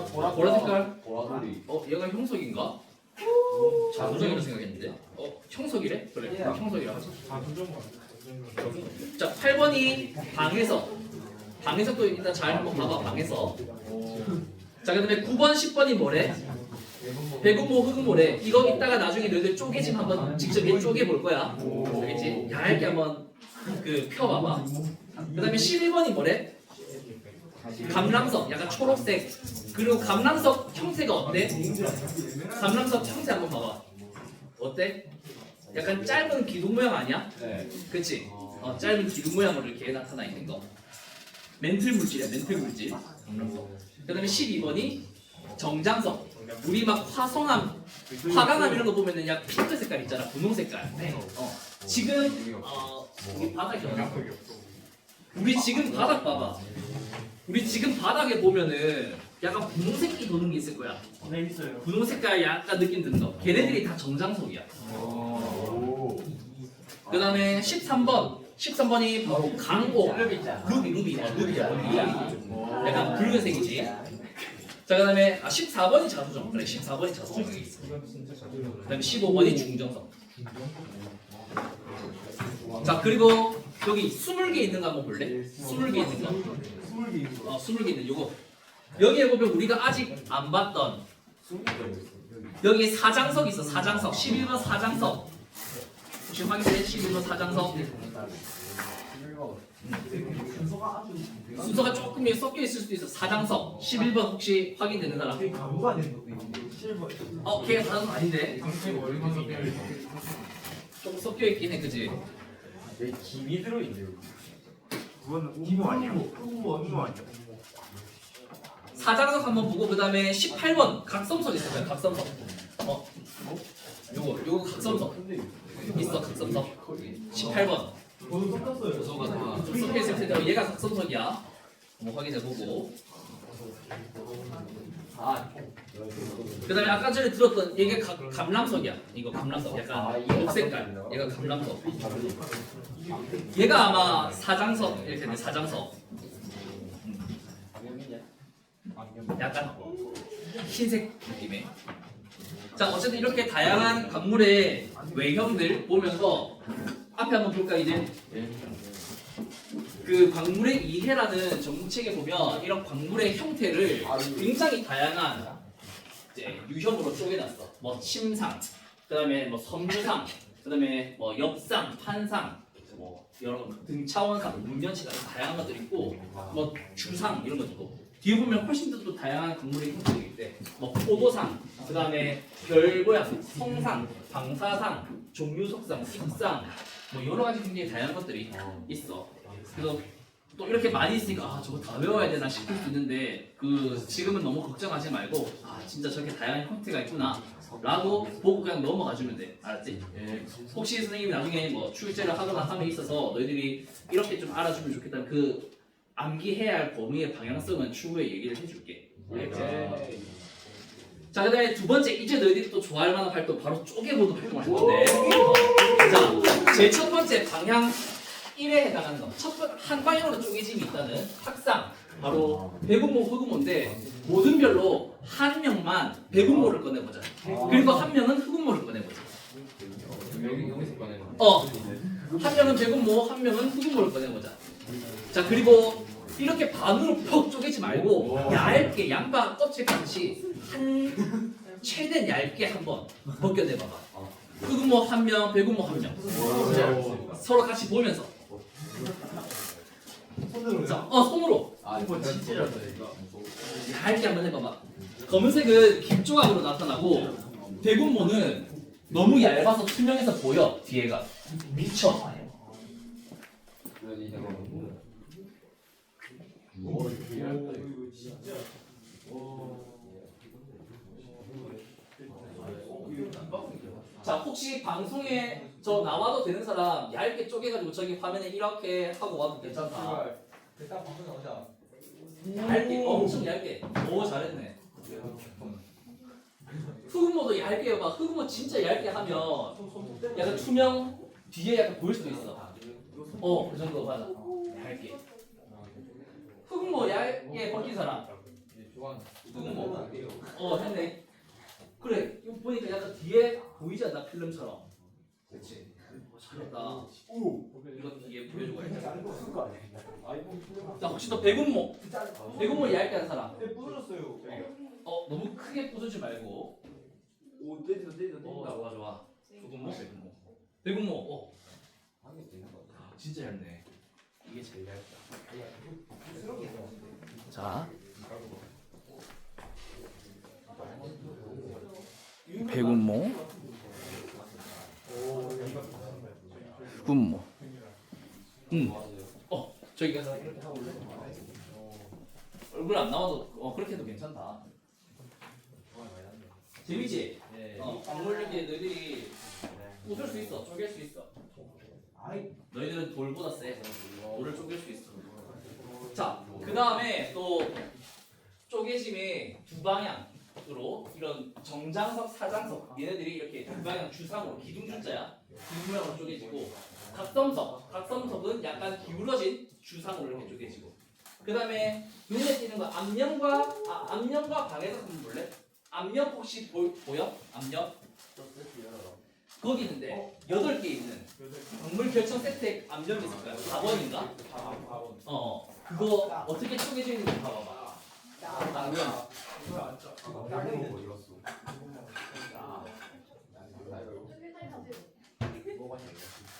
보라 색깔? 얘가 형석인가? 자수정이라고 생각했는데 형석이래? 그래 형석이라고 하자. 자 8번이 방해석. 방해석도 일단 잘 한번 봐봐. 방해석. 자 그 다음에 9번 10번이 뭐래? 배구모 흑모래. 이거 이따가 나중에 너희들 쪼개짐 한번 직접 쪼개볼 거야. 알겠지? 얇게 한번 그 펴봐봐. 그 다음에 11번이 뭐래? 감람석. 약간 초록색. 그리고 감람석 형태가 어때? 감람석 형태 한번 봐봐. 어때? 약간 짧은 기둥 모양 아니야? 그치? 짧은 기둥 모양으로 이렇게 나타나 있는 거. 멘틀 물질이야. 멘틀 물질. 그 다음에 12번이 정장석. 우리 막 화성암, 화강암 이런 거 보면은 약 핑크 색깔 있잖아. 분홍 색깔. 지금 여기 바닥이 어디? 우리 지금 바닥 봐봐. 우리 지금 바닥에 보면은 약간 분홍색이 도는 게 있을 거야. 네 있어요. 분홍 색깔 약간 느낌 드는 거. 걔네들이 다 정장석이야. 그 다음에 13번. 13번이 바로 강오. 루비. 약간 붉은색이지. 자, 그 다음에 14번이 자수정. 그래, 14번이 자수정 여기 있어. 그 다음에 15번이 중정석. 자, 그리고 여기 20개 있는 거 한번 볼래? 20개 있는 거. 20개 있는 요거. 여기에 보면 우리가 아직 안 봤던 여기 사장석 있어. 사장석. 11번 사장석. 혹시 확인해? 11번 사장석. 순서가 조금 섞여 있을 수도 있어. 사장석 11번 혹시 확인되는 사람? 걔가 다른 건 아닌데. 조금 섞여 있긴 해, 그지? 김이 들어있네요. 그거는 우무 아니야? 우무 아니야? 사장석 한번 보고 그 다음에 18번 각성석 있어요. 각성석. 요거 각성석 있어. 각성석 18번. 섞여 있을 텐데 얘가 각성석이야. 한번 확인해보고. 그 다음에 아까 전에 들었던 얘가 감람석이야. 이거 감람석. 약간 녹색깔. 얘가 감람석. 얘가 아마 사장석일 텐데 사장석. 약간 흰색 느낌의. 자 어쨌든 이렇게 다양한 광물의 외형들 보면서 앞에 한번 볼까 이제. 그 광물의 이해라는 전문책에 보면 이런 광물의 형태를 굉장히 다양한 이제 유형으로 쪼개놨어. 뭐 침상, 그다음에 뭐 섬유상, 그다음에 뭐 엽상, 판상, 뭐 여러 등 차원상 문면체가 다양한 것들이 있고 뭐 주상 이런 것도 있고 뒤에 보면 훨씬 더 또 다양한 강물의 형태들이 있대. 뭐 포도상, 그다음에 별 모양, 성상, 방사상, 종류석상, 식상 뭐 여러 가지 굉장히 다양한 것들이 있어. 그래서 또 이렇게 많이 있으니까 아 저거 다 외워야 되나 싶을 수 있는데 그 지금은 너무 걱정하지 말고 아 진짜 저렇게 다양한 형태가 있구나 라고 보고 그냥 넘어가 주면 돼. 알았지? 혹시 선생님이 나중에 뭐 출제를 하거나 함에 있어서 너희들이 이렇게 좀 알아주면 좋겠다는 그 암기해야 할 범위의 방향성은 추후에 얘기를 해줄게. 자, 그 다음에 두 번째, 이제 너희들이 또 좋아할 만한 활동, 바로 쪼개보는 활동을 할 건데. 자, 제 첫 번째 방향 1에 해당하는 거. 한 방향으로 쪼개짐이 있다는 학상, 바로 배분모, 흑음모인데, 모든 별로 한 명만 배분모를 꺼내보자. 그리고 한 명은 흑음모를 꺼내보자. 여기서 꺼내는 한 명은 배분모, 한 명은 흑음모를 꺼내보자. 자, 그리고 이렇게 반으로 퍽 쪼개지 말고 얇게 양파 껍질 같이 한 최대한 얇게 한번 벗겨내봐봐. 흑음모 한 명, 배분모 한 명. 서로 같이 보면서. 자, 손으로 이거 진짜라서 얇게 한번 해봐봐. 검은색은 깁 조각으로 나타나고 배분모는 너무 얇아서 투명해서 보여 뒤에가 미쳐. 자, 혹시 방송에 저 나와도 되는 사람 얇게 쪼개가지고 저기 화면에 이렇게 하고 와도 괜찮다. 일단 방송 나오자. 얇게, 엄청 얇게. 오, 잘했네. 흑음모도 얇게 해봐. 흑음모 진짜 얇게 하면 약간 투명 뒤에 약간 보일 수도 있어. 그 정도 맞아. 얇게. 흑음모 얇게 벗긴 사람. 흑음모. 했네. 그래, 이거 보니까 약간 뒤에 보이지 않나? 필름처럼. 그렇지. 잘했다. 이거 뒤에 보여주고 해야지. 자, 혹시 또 배분모. 배분모 얇게 하는 사람. 부러졌어요. 너무 크게 부수지 말고. 오, 때린다. 좋아. 배분모, 배분모. 배분모, 진짜 얇네. 이게 제일 얇다. 자. 배분모, 흑분모. 저기 가서 이렇게 하고 올래? 얼굴 안 나와도 그렇게 해도 괜찮다. 재밌지? 강물 이렇게 너희들이 웃을 수 있어, 쪼갤 수 있어. 너희들은 돌보다 세. 돌을 쪼갤 수 있어. 자, 그 다음에 또 쪼개짐의 두 방향으로 이런 정장석, 사장석 얘네들이 이렇게 두 방향 주상으로 기둥줄자야. 기둥 모양으로 쪼개지고 각섬석은 약간 기울어진 주상으로 이렇게 쪼개지고. 그 다음에 눈에 띄는 거 앞면과 방에서 한번 볼래? 앞면 혹시 보여? 앞면? 거기 있는데 8개 있는 광물 결정 세트의 앞면이 있을 거야. 4번인가? 그거 어떻게 쪼개져 있는지 봐봐봐. 앞면.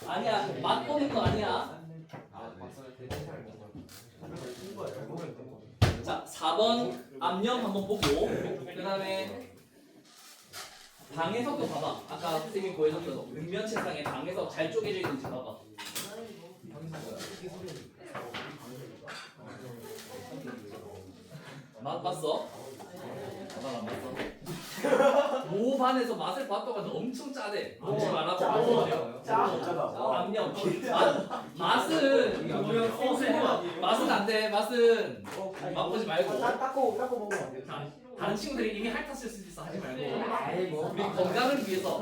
아니야, 맛보는 거 아니야. 자, 4번 앞면 한번 보고, 그 다음에 방해석도 봐봐. 아까 선생님이 보여줬던 읍면 책상에 방해석 잘 쪼개져 있는지 봐봐. 맛 봤어? 안 봤어? 모 반에서 맛을 봤다고 하는데 엄청 짜대. 먹지 말라고. 앞면. 맛은 맛은 안 돼. 맛은 맛보지 말고. 닦고 먹으면 안 돼. 다른 친구들이 이미 핥았을 수도 있어. 하지 말고. 우리 건강을 위해서.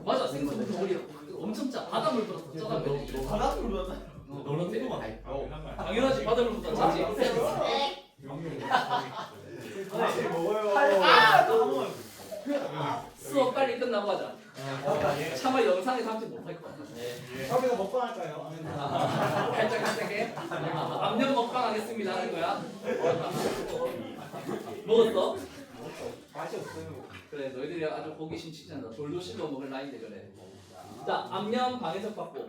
맞아, 생선 덩어리 엄청 짜. 바닷물보다 더 짜다 보여. 바닷물보다 너는 돼. 당연하지, 바닷물보다 짜지. 먹어요. 수업 빨리 끝나고 하자. 차마 영상에 담지 못할 것 같아. 저기서 먹방 할까요? 살짝해. 앞면 먹방 하겠습니다 하는 거야. 먹었어? 맛이 없어요. 그래, 너희들이 아주 호기심 치잖아. 돌도 씹어 먹을 나이인데 그래. 자, 앞면 방해석 받고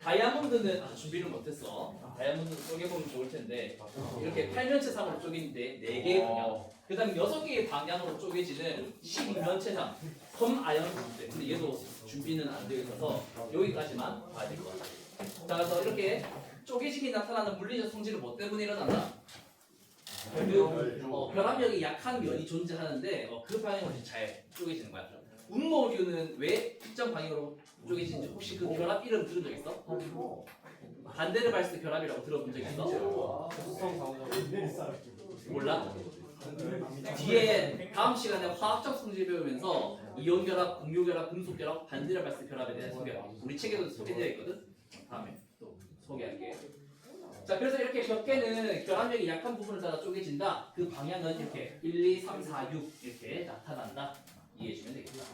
다이아몬드는 준비를 못했어. 다이아몬드는 쪼개보면 좋을 텐데 이렇게 8면체상으로 쪼개는데 4개의 방향. 그 다음에 6개의 방향으로 쪼개지는 12면체상 섬아연 구조대. 근데 얘도 준비는 안 되어 있어서 여기까지만 봐야 될 것 같아. 자, 그래서 이렇게 쪼개짐이 나타나는 물리적 성질은 뭐 때문에 일어난다? 결합력이 약한 면이 존재하는데 그 방향으로 잘 쪼개지는 거야. 운모류는 왜 특정 방향으로 쪼개지는지 혹시 그 결합 이름 들은 적 있어? 반데르발스 결합이라고 들어본 적 있어? 몰라? 뒤에 다음 시간에 화학적 성질 배우면서 이온 결합, 공유 결합, 금속 결합, 반데르발스 결합에 대한 소개 우리 책에도 소개되어 있거든. 다음에 또 소개할게. 자, 그래서 이렇게 벽계는 결합력이 약한 부분을 따라 쪼개진다. 그 방향은 이렇게 1, 2, 3, 4, 6 이렇게 나타난다. 이해해 주면 되겠다.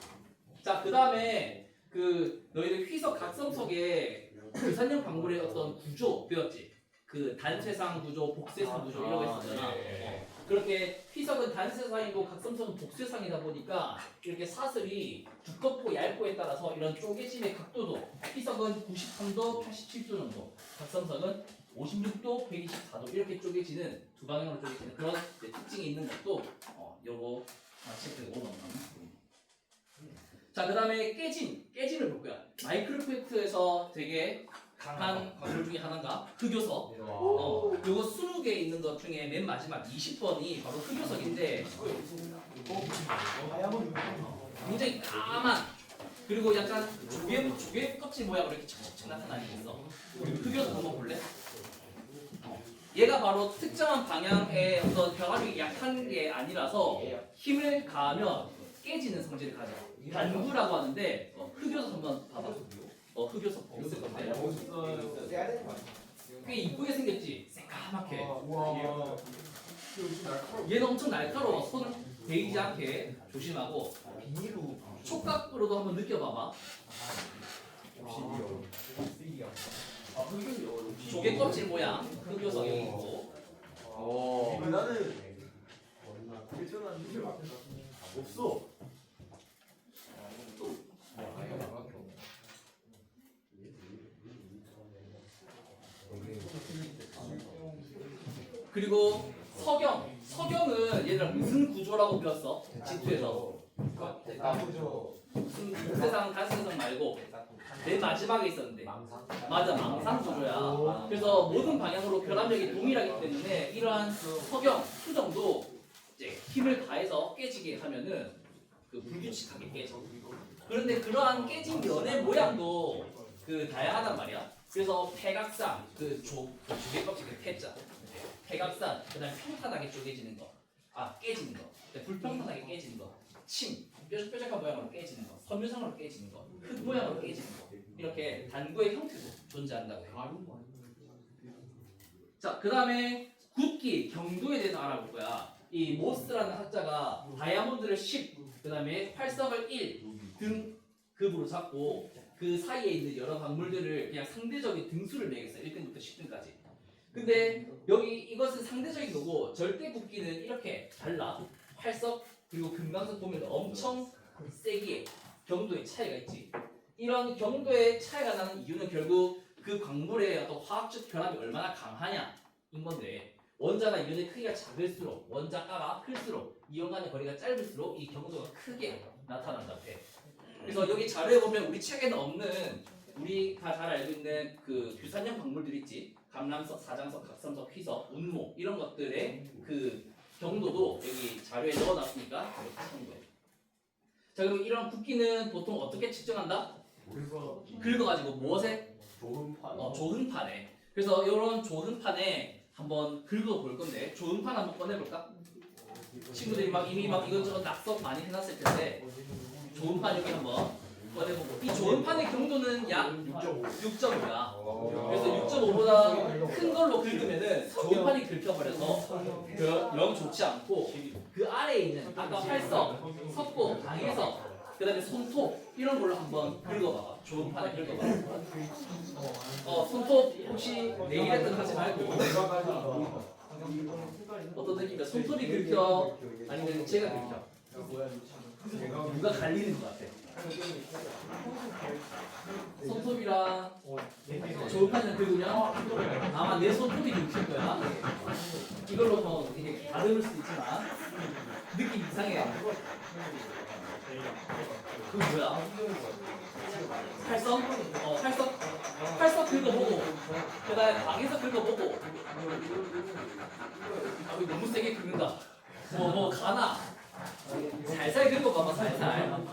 자, 그 다음에 너희들 휘석 각성석에 유산형 광물의 어떤 구조 배웠지? 그 단쇄상 구조, 복쇄상 구조 이런 거 있었잖아. 그렇게 휘석은 단쇄상이고 각성석은 복쇄상이다 보니까 이렇게 사슬이 두껍고 얇고에 따라서 이런 쪼개짐의 각도도 휘석은 93도, 87도 정도, 각성석은 56도, 124도 이렇게 쪼개지는 두 방향으로 쪼개지는 그런 특징이 있는 것도 요거 체크되고 넘어가면. 자, 그 다음에 깨짐을 볼 거야. 마이크로프로젝트에서 되게 강한 광물 중에 하나가 흑요석. 요거 20개 있는 것 중에 맨 마지막 20번이 바로 흑요석인데 굉장히 까만 그리고 약간 조개 껍질 모양으로 이렇게 척척척 나타나는 게 있어. 흑요석 한번 볼래? 얘가 바로 특정한 방향의 어떤 결합력이 약한 게 아니라서 힘을 가하면 깨지는 성질을 가져. 단구라고 하는데 흑요석 한번 봐봐. 흑요석 있을 건데 꽤 이쁘게 생겼지? 새까맣게. 얘는 엄청 날카로워. 손을 베이지 않게 조심하고 촉각으로도 한번 느껴봐봐. 조개 껍질 모양 흑요석이 있고 나는 없어. 그리고 석영은 얘들아 무슨 구조라고 배웠어? 지투에서 무슨 세상 단세상 말고 맨 마지막에 있었는데 맞아, 망상 구조야. 그래서 모든 방향으로 결합력이 동일하기 때문에 이러한 석영, 수정도 이제 힘을 가해서 깨지게 하면은 불규칙하게 깨져. 그런데 그러한 깨진 면의 모양도 다양하단 말이야. 그래서 패각상, 조개 껍질 태자, 패각상, 그다음에 평탄하게 쪼개지는 거, 깨지는 거, 불평탄하게 깨지는 거, 뾰족뾰족한 모양으로 깨지는 거, 섬유상으로 깨지는 거, 흙 모양으로 깨지는 거, 이렇게 단구의 형태도 존재한다고 해요. 자, 그다음에 굵기, 경도에 대해서 알아볼 거야. 이 모스라는 학자가 다이아몬드를 10, 그다음에 활석을 1 등급으로 잡고 그 사이에 있는 여러 광물들을 그냥 상대적인 등수를 매겼어요. 1등부터 10등까지. 근데 여기 이것은 상대적인 거고 절대 굵기는 이렇게 달라. 활석 그리고 금강석 보면 엄청 세기에 경도의 차이가 있지. 이런 경도의 차이가 나는 이유는 결국 그 광물의 어떤 화학적 결합이 얼마나 강하냐인 건데 원자나 이온의 크기가 작을수록 원자가가 클수록 이온 간의 거리가 짧을수록 이 경도가 크게 나타난다고 해. 그래서 여기 자료에 보면 우리 책에는 없는 우리가 잘 알고 있는 그 규산형 광물들 있지. 감람석, 사장석, 각성석, 휘석, 운모 이런 것들의 그 경도도 여기 자료에 넣어놨으니까 이렇게 참고해. 자, 그럼 이런 굵기는 보통 어떻게 측정한다? 긁어가지고 무엇에? 조흥판에. 그래서 이런 조흥판에 한번 긁어볼 건데 조흥판 한번 꺼내볼까? 친구들이 이미 이것저것 낙석 많이 해놨을 텐데 조흥판 여기 한번 꺼내보고 이 조흥판의 경도는 약 6.5야. 그래서 6.5보다 큰 걸로 긁으면은 조흥판이 긁혀버려서 영 좋지 않고 그 아래에 있는 아까 활석, 석고, 강해석, 그 다음에 손톱 이런 걸로 한번 긁어봐봐. 조흥판에 긁어봐. 손톱 혹시 내일했던 하지 말고 어떤 느낌이야? 손톱이 긁혀? 아니면 제가 긁혀? 누가 갈리는 것 같아? 손톱이랑 조판을 긁으면 아마 내 손톱이 긁힐 거야. 이걸로 뭐 이게 다듬을 수도 있지만 느낌 이상해. 그건 뭐야? 활성? 활성 긁어보고 그다음에 방에서 긁어보고 아, 이거 너무 세게 긁는다. 뭐 가나? 살살 긁어봐봐 살살.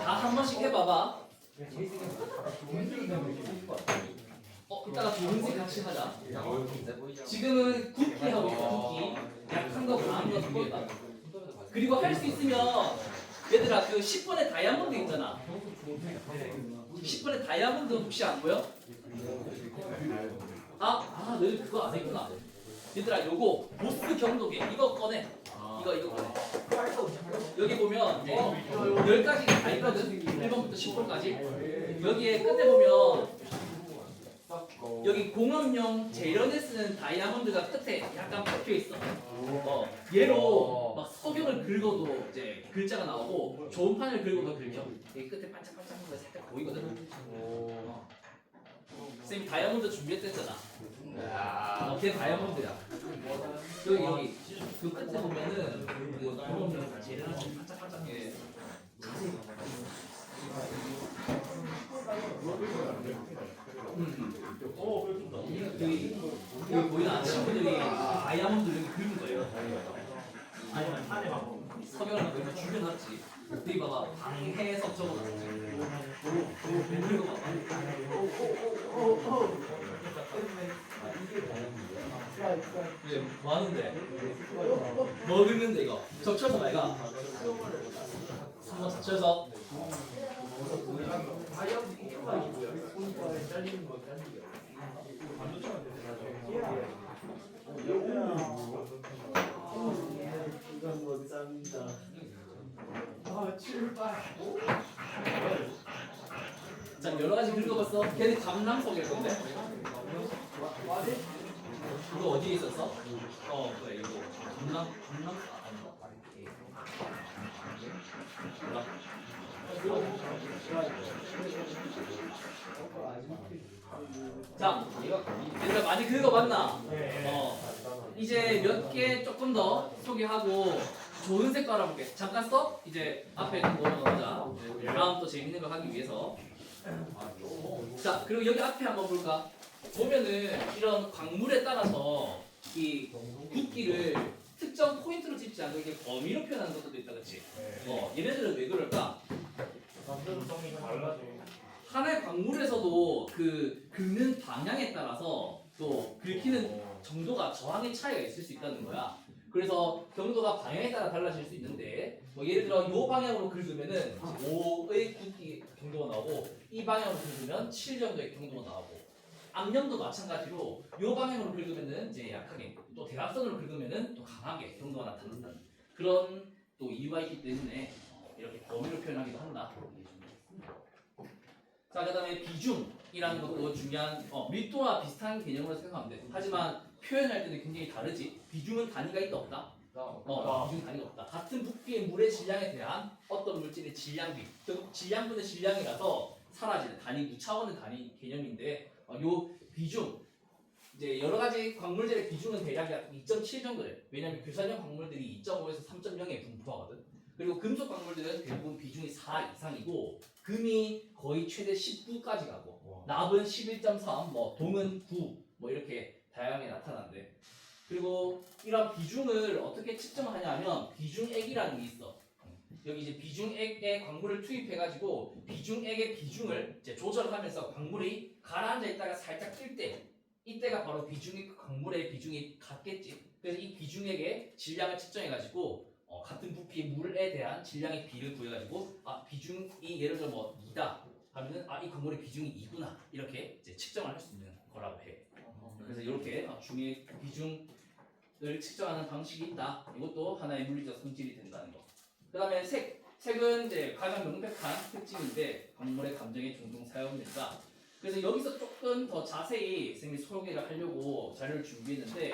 다 한 번씩 해봐봐. 이따가 좋은색 같이 하자. 지금은 굵기 하고 있어, 굵기. 약한 거, 강한 거 두 개다. 그리고 할 수 있으면 얘들아 그 10번의 다이아몬드 있잖아. 10번의 다이아몬드 혹시 안 보여? 너희 그거 안 했구나. 얘들아 요거 보스 경도계 이거 꺼내. 이거 꺼내. 여기 보면 10가지가 다 있거든. 1번부터 10번까지. 여기에 끝에 보면 여기 공업용 재련에 쓰는 다이아몬드가 끝에 약간 박혀 있어. 얘로 막 석영을 긁어도 이제 글자가 나오고 좋은 판을 긁어도 긁혀. 여기 끝에 반짝반짝한 거 살짝 보이거든. 쌤이 다이아몬드 준비했댔잖아. 걔 다이아몬드야. 여기 그 끝에 보면은 그 공업용 재련에 쓰는 반짝반짝해. 여기 보이는 친구들이 다이아몬드 여기 긁은 거예요. 아니면 판에 막 석영을 막 여기 줄여놨지. 여기 봐봐 방해석 적어놨지. 긁은 거 봐봐. 뭐 하는데? 뭐 긁는데 이거? 적쳐서 말가. 한번 적쳐서. 이건 못 삽니다. 자 여러 가지 긁어봤어. 걔는 감람석일 건데. 이거 어디에 있었어? 그래 이거 감람 자, 얘들아 많이 긁어봤나? 이제 몇 개 조금 더 소개하고 좋은 색깔 알아볼게. 잠깐 써? 이제 앞에 넘어가자. 다음 또 재밌는 거 하기 위해서. 자, 그리고 여기 앞에 한번 볼까? 보면은 이런 광물에 따라서 이 굵기를 특정 포인트로 짚지 않고 이렇게 범위로 표현하는 것도 있다, 그렇지? 얘네들은 왜 그럴까? 감정성이 달라져. 하나의 광물에서도 그 긁는 방향에 따라서 또 긁히는 정도가 저항의 차이가 있을 수 있다는 거야. 그래서 경도가 방향에 따라 달라질 수 있는데 예를 들어 이 방향으로 긁으면은 5의 굵기 경도가 나오고 이 방향으로 긁으면 7 정도의 경도가 나오고 암염도 마찬가지로 이 방향으로 긁으면은 이제 약하게 또 대각선으로 긁으면은 또 강하게 경도가 나타난다는 그런 또 이유가 있기 때문에 이렇게 범위로 표현하기도 한다. 자, 그 다음에 비중이라는 것도 중요한 밀도와 비슷한 개념으로 생각하면 돼. 하지만 표현할 때는 굉장히 다르지. 비중은 단위가 있다 없다? 비중 단위가 없다. 같은 부피의 물의 질량에 대한 어떤 물질의 질량비, 결국 질량분의 질량이라서 사라지는 단위, 무차원의 단위 개념인데 요 비중, 이제 여러 가지 광물질의 비중은 대략 약 2.7 정도 돼. 왜냐면 교산형 광물들이 2.5에서 3.0에 분포하거든. 그리고 금속 광물들은 대부분 비중이 4 이상이고 금이 거의 최대 19까지 가고 납은 11.3, 동은 9, 이렇게 다양하게 나타난대. 그리고 이런 비중을 어떻게 측정하냐면 비중액이라는 게 있어. 여기 이제 비중액에 광물을 투입해가지고 비중액의 비중을 이제 조절하면서 광물이 가라앉아 있다가 살짝 뛸 때 이때가 바로 비중액 광물의 비중이 같겠지. 그래서 이 비중액의 질량을 측정해가지고 같은 부피의 물에 대한 질량의 비를 구해가지고 비중이 예를 들어 2다 하면은 이 광물의 비중이 2구나 이렇게 이제 측정을 할 수 있는 거라고 해. 그래서 이렇게 중의 비중을 측정하는 방식이 있다. 이것도 하나의 물리적 성질이 된다는 거. 그 다음에 색은 이제 가장 명백한 특징인데 광물의 감정에 종종 사용된다. 그래서 여기서 조금 더 자세히 선생님이 소개를 하려고 자료를 준비했는데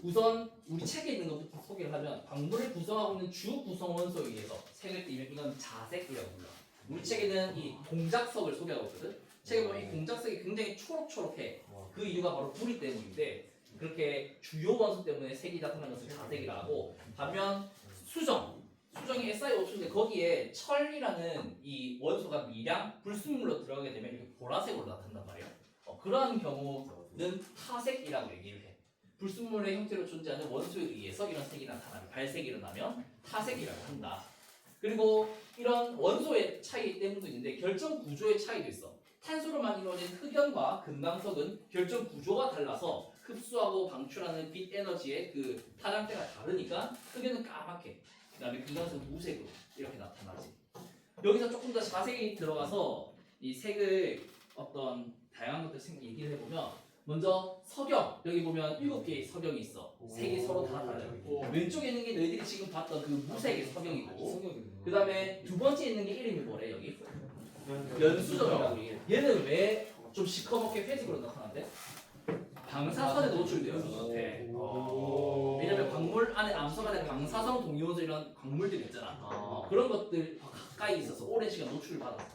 우선 우리 책에 있는 것부터 소개를 하면 광물을 구성하고 있는 주 구성 원소에 의해서 색을 띠면 이건 자색이라고 불러. 우리 책에는 이 공작석을 소개하고 있거든. 책에 보면 이 공작석이 굉장히 초록초록해. 그 이유가 바로 불이 때문인데 그렇게 주요 원소 때문에 색이 나타나는 것을 자색이라 하고 반면 수정이 SiO2인데 거기에 철이라는 이 원소가 미량 불순물로 들어가게 되면 이렇게 보라색으로 나타난단 말이에요. 그러한 경우는 타색이라고 얘기를 해. 불순물의 형태로 존재하는 원소에 의해서 이런 색이 나타나면 발색이 일어나면 타색이라고 한다. 그리고 이런 원소의 차이 때문도 있는데 결정 구조의 차이도 있어. 탄소로만 이루어진 흑연과 금강석은 결정 구조가 달라서 흡수하고 방출하는 빛 에너지의 그 타량대가 다르니까 흑연은 까맣게, 그다음에 금강석은 무색으로 이렇게 나타나지. 여기서 조금 더 자세히 들어가서 이 색을 어떤 다양한 것들 얘기를 해보면 먼저 석영, 여기 보면 7개의 석영이 있어. 색이 서로 다 달라요. 왼쪽에 있는 게 너희들이 지금 봤던 그 무색의 석영이고 그 다음에 두 번째 있는 게 이름이 뭐래 여기? 연수정이라고 얘기해. 얘는 왜 좀 시커멓게 회색으로 나타난대? 방사선에 노출되어서 그렇대. 왜냐면 광물 안에 암석 안에 방사성 동위원소 이런 광물들이 있잖아. 그런 것들 가까이 있어서 오랜 시간 노출을 받았어.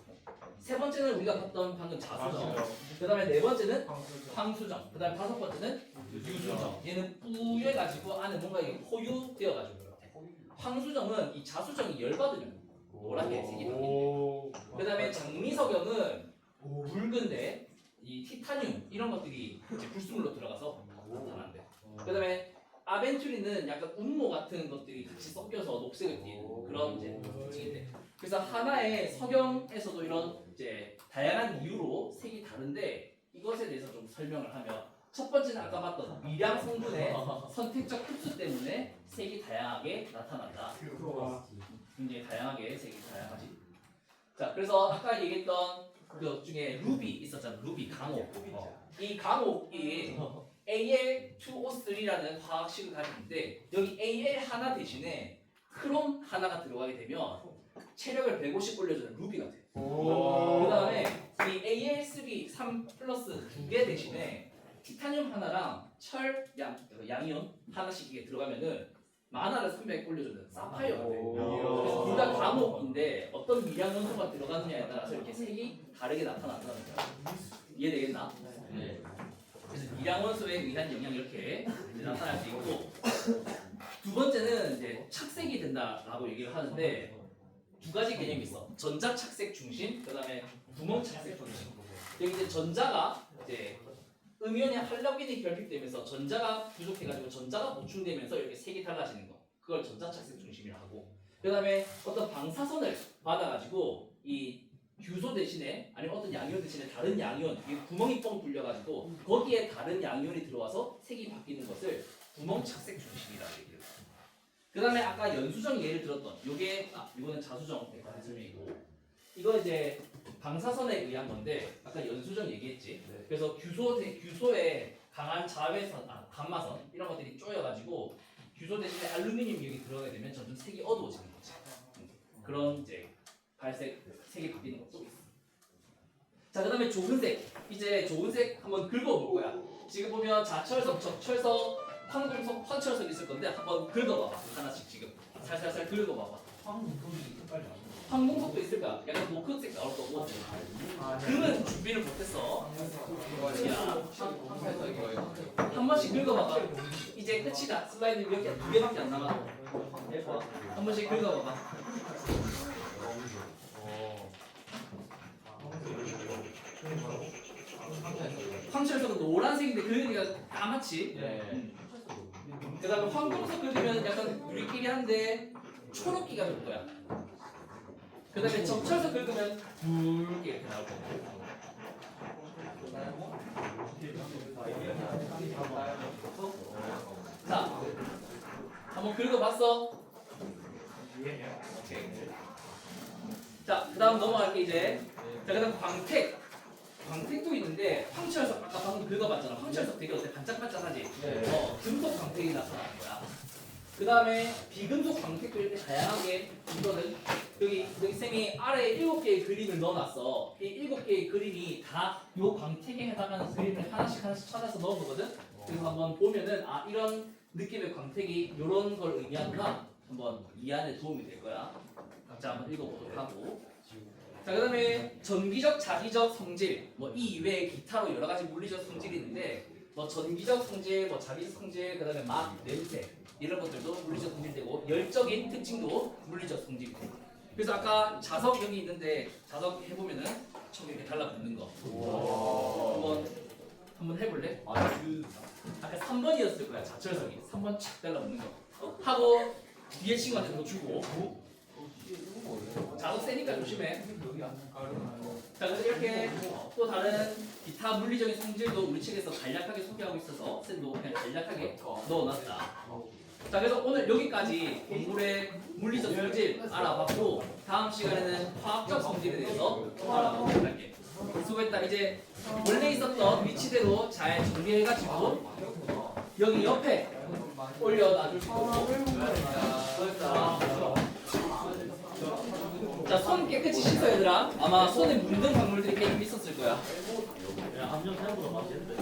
세 번째는 우리가 봤던 방금 자수정. 그 다음에 네 번째는 황수정. 그 다음에 다섯 번째는 유수정. 얘는 뿌여가지고 안에 뭔가 이게 포유되어가지고 그렇대. 황수정은 이 자수정이 열받으면 노랗게 색이 바뀌는데. 그 다음에 장미석영은 붉은데 이 티타늄 이런 것들이 이제 불순물로 들어가서 나타난대. 그 다음에 아벤투리는 약간 운모 같은 것들이 같이 섞여서 녹색을 띠는 그런 이제 특징인데. 그래서 하나의 석영에서도 이런 이제 다양한 이유로 색이 다른데 이것에 대해서 좀 설명을 하면 첫 번째는 아까 봤던 미량 성분의 선택적 흡수 때문에 색이 다양하게 나타난다. 굉장히 다양하게 색이 다양하지. 자, 그래서 아까 얘기했던 그 중에 루비 있었잖아. 루비 강옥. 이 강옥이 Al2O3라는 화학식을 가지고 있는데 여기 Al 하나 대신에 크롬 하나가 들어가게 되면 체력을 150 올려주는 루비가 돼. 그 다음에 이 Al3 3 플러스 2개 대신에 티타늄 하나랑 양이온 하나씩 이게 들어가면은 만화를 300 올려주는 사파이어가 돼. 그래서 둘 다 감옥인데 어떤 미량 원소가 들어가느냐에 따라서 이렇게 색이 다르게 나타난다는 거야. 이해되겠나? 네. 그래서 미량 원소에 의한 영향이 이렇게 나타날 수 있고 두 번째는 이제 착색이 된다라고 얘기를 하는데 두 가지 개념이 있어. 전자 착색 중심, 그다음에 구멍 착색 중심. 여기 이제 전자가 이제 음이온이 할로겐이 결핍되면서 전자가 부족해가지고 전자가 보충되면서 이렇게 색이 달라지는 거. 그걸 전자 착색 중심이라고 하고. 그다음에 어떤 방사선을 받아가지고 이 규소 대신에 아니면 어떤 양이온 대신에 다른 양이온, 이 구멍이 뻥 뚫려가지고 거기에 다른 양이온이 들어와서 색이 바뀌는 것을 구멍 착색 중심이라고 얘기해요. 그 다음에 아까 연수정 예를 들었던 요게 이거는 자수정 대가리 설명이고 이거 이제 방사선에 의한 건데 아까 연수정 얘기했지. 그래서 규소에 강한 자외선, 감마선 이런 것들이 쪼여가지고 규소 대신에 알루미늄이 여기 들어가게 되면 점점 색이 어두워지는 거지. 그런 이제 발색, 색이 바뀌는 것도 있어. 자, 그 다음에 좋은색. 이제 좋은색 한번 긁어볼 거야. 지금 보면 자철석, 적철석, 황동석, 황철석 있을 건데 한번 긁어봐봐. 하나씩 지금 살살살 긁어봐봐. 황동석도 있을 거야. 약간 노크색 나올 거고. 금은 준비를 못했어. 야, 한 번씩 긁어봐봐. 이제 끝이다. 슬라이드 몇 개, 2개밖에 안 남아. 한 번씩 긁어봐봐. 황철석은 노란색인데 긁으니까 까맣지. 그 다음에 황동석 긁으면 약간 우리끼리 한데 초록기가 될 거야. 그 다음에 적철석 긁으면 붉게 이렇게 나올 거고. 자, 한번 긁어봤어? 오케이. 자, 그 다음 넘어갈게 이제. 자, 그 다음 광택도 있는데 황철석 아까 방금 긁어봤잖아. 황철석 되게 어때? 반짝반짝하지? 금속 광택이 나타나는 거야. 그 다음에 비금속 광택도 이렇게 다양하게 이거는 여기 쌤이 아래에 7개의 그림을 넣어놨어. 이 7개의 그림이 다 이 광택에 해당하는 그림을 하나씩 찾아서 넣은 거거든. 그래서 한번 보면은 아 이런 느낌의 광택이 이런 걸 의미하구나. 한번 이해하는 데 도움이 될 거야. 각자 한번 읽어보도록 하고. 자, 그 다음에 전기적, 자기적 성질, 뭐 이 이외에 기타로 여러 가지 물리적 성질이 있는데, 뭐 전기적 성질, 뭐 자기적 성질, 그 다음에 맛, 냄새 이런 것들도 물리적 성질되고, 열적인 특징도 물리적 성질이고. 그래서 아까 자석 여기 있는데 자석 해보면은 처음에 이렇게 달라붙는 거. 한번 해볼래? 아까 3번이었을 거야 자철석이. 3번 착 달라붙는 거. 하고 뒤에 친구한테 더 주고. 자석 세니까 조심해. 자, 그래서 이렇게 또 다른 기타 물리적인 성질도 우리 책에서 간략하게 소개하고 있어서 쌤도 그냥 간략하게 넣어놨다. 자, 그래서 오늘 여기까지 광물의 물리적 성질 알아봤고 다음 시간에는 화학적 성질에 대해서 알아보도록 할게. 수고했다. 이제 원래 있었던 위치대로 잘 정리해가지고 여기 옆에 올려놔줄 수 있고. 자, 손 깨끗이 씻어 얘들아. 아마 손에 묻는 광물들이 꽤 있었을 거야. 야, 함정 생각보다 맛있는데.